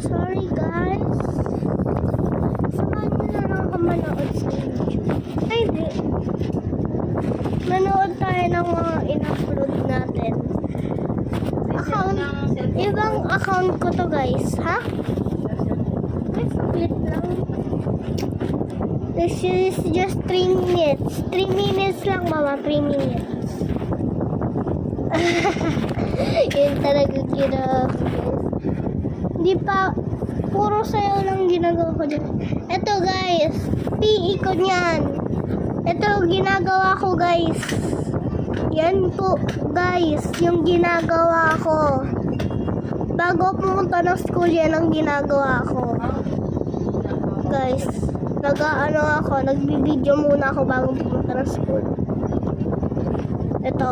Sorry guys. Samahan nyo na lang ako manood sa YouTube. Ay, di. Manood tayo ng mga in-upload natin. Ibang account ko to guys, ha? Ay, split lang. This is just 3 minutes. 3 minutes lang, mama. 3 minutes. Yun talaga ginagawa ko, guys. Hindi pa, puro sayo lang ginagawa ko dyan. Ito, guys. PE ko niyan. Ito, ginagawa ko, guys. Yan po, guys. Yung ginagawa ko. Bago pumunta ng school, yan ang ginagawa ko. Guys. Nagbibideo muna ako bago pumunta ng school. Ito.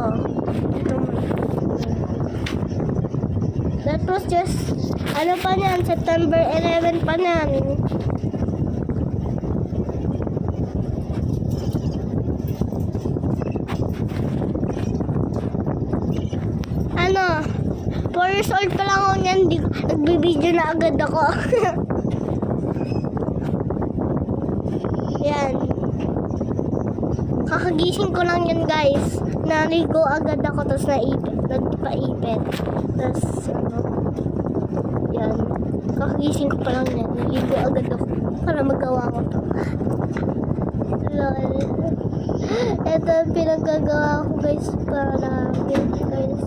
That was just, ano pa niyan, September 11 pa niyan. Ano, 4 years old pa lang ako niyan, nagbibideo na agad ako. Yan. Kakagising ko lang yan, guys. Naligo agad ako, tapos nagpaipit. Tapos, ano, yan. Kakagising ko pa lang yan. Naligo agad ako para magawa ko to. Lol. Ito pinagagawa ko, guys, para guys.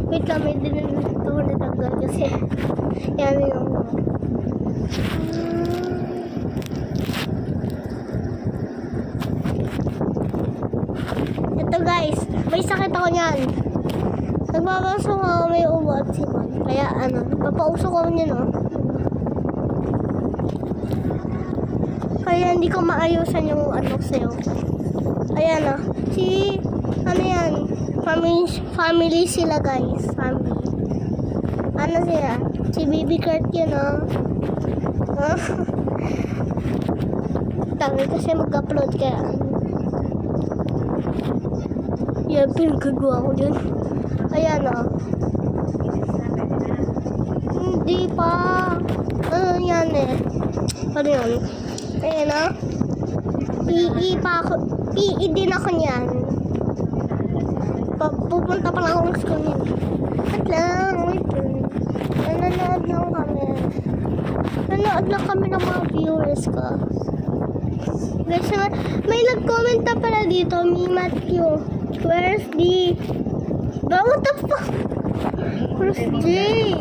Wait lang, may dinito na tanggal kasi. Yan yung ito guys, may sakit ako niyan. Nagpapasok ako, may ubo at sipon. Kaya ano, papausok ako niyan, no? Kaya hindi ko maayusan yung ano sa'yo. Ayan, no? Ano yan? Family sila, guys. Family. Ano sila? Si Baby Kurt yun, no? Tangal kasi mag-upload kaya. Yan, pinagagawa ko dyan. Ayan, o. Hindi pa. Ano yan, eh. Ano yan? Ayan, o. PE pa ako. PE din ako niyan. Pupunta pa lang ako ng school niyan. At lang, wait. Nanonood lang kami. Nanonood lang kami ng mga viewers ko. Guys, may nag-comment na pala dito, me Matthew. Where's the... What the fuck? Where's Jay?